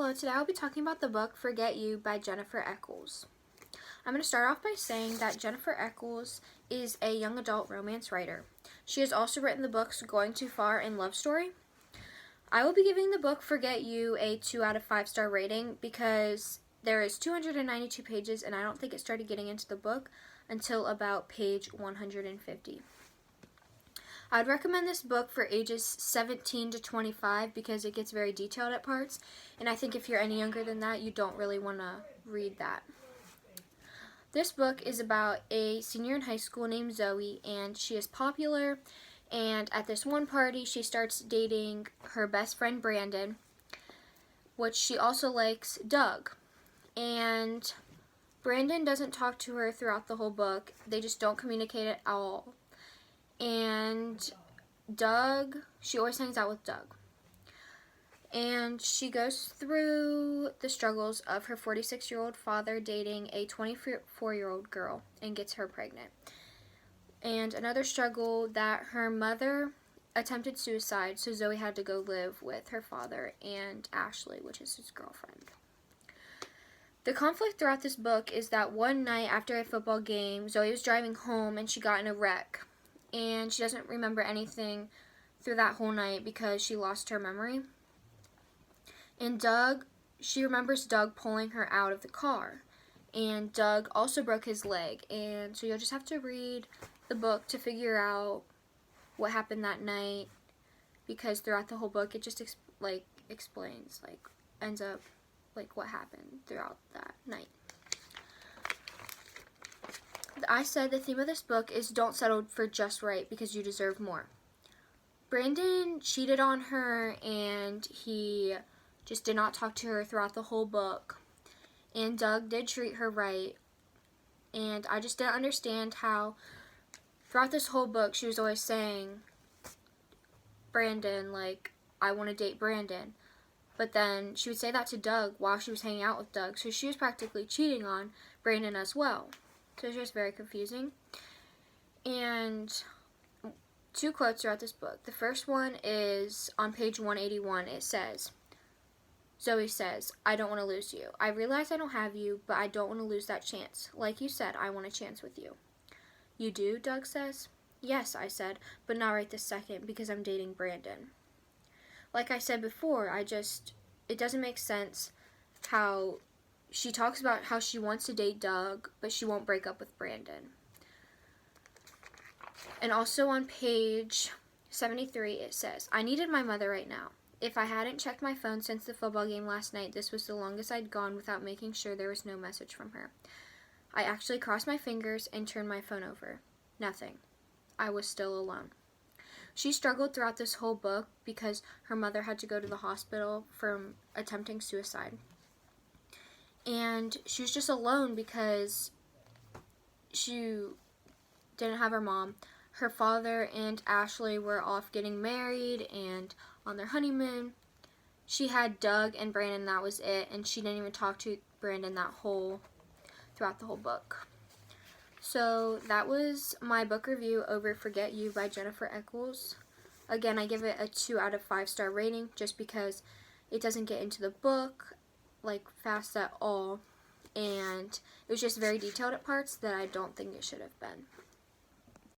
Hello, today I'll be talking about the book Forget You by Jennifer Eccles. I'm going to start off by saying that Jennifer Eccles is a young adult romance writer. She has also written the books Going Too Far and Love Story. I will be giving the book Forget You a 2 out of 5 star rating because there is 292 pages and I don't think it started getting into the book until about page 150. I would recommend this book for ages 17 to 25 because it gets very detailed at parts, and I think if you're any younger than that, you don't really want to read that. This book is about a senior in high school named Zoe, and she is popular, and at this one party, she starts dating her best friend Brandon, which she also likes Doug. And Brandon doesn't talk to her throughout the whole book. They just don't communicate at all. And Doug, she always hangs out with Doug. And she goes through the struggles of her 46-year-old father dating a 24-year-old girl and gets her pregnant. And another struggle that her mother attempted suicide, so Zoe had to go live with her father and Ashley, which is his girlfriend. The conflict throughout this book is that one night after a football game, Zoe was driving home and she got in a wreck. And she doesn't remember anything through that whole night because she lost her memory. And Doug, she remembers Doug pulling her out of the car. And Doug also broke his leg. And so you'll just have to read the book to figure out what happened that night. Because throughout the whole book, it just explains, ends up, what happened throughout that night. I said the theme of this book is don't settle for just right because you deserve more. Brandon cheated on her and he just did not talk to her throughout the whole book. And Doug did treat her right. And I just didn't understand how throughout this whole book she was always saying, Brandon, I want to date Brandon. But then she would say that to Doug while she was hanging out with Doug. So she was practically cheating on Brandon as well. So it's just very confusing. And 2 quotes throughout this book. The first one is on page 181. It says, Zoe says, I don't want to lose you. I realize I don't have you, but I don't want to lose that chance. Like you said, I want a chance with you. You do, Doug says. Yes, I said, but not right this second because I'm dating Brandon. Like I said before, it doesn't make sense how she talks about how she wants to date Doug, but she won't break up with Brandon. And also on page 73, it says, I needed my mother right now. If I hadn't checked my phone since the football game last night, this was the longest I'd gone without making sure there was no message from her. I actually crossed my fingers and turned my phone over. Nothing. I was still alone. She struggled throughout this whole book because her mother had to go to the hospital from attempting suicide. And she was just alone because she didn't have her mom. Her father and Ashley were off getting married and on their honeymoon. She had Doug and Brandon, that was it. And she didn't even talk to Brandon throughout the whole book. So that was my book review over Forget You by Jennifer Eccles. Again, I give it a 2 out of 5 star rating just because it doesn't get into the book fast at all, and it was just very detailed at parts that I don't think it should have been.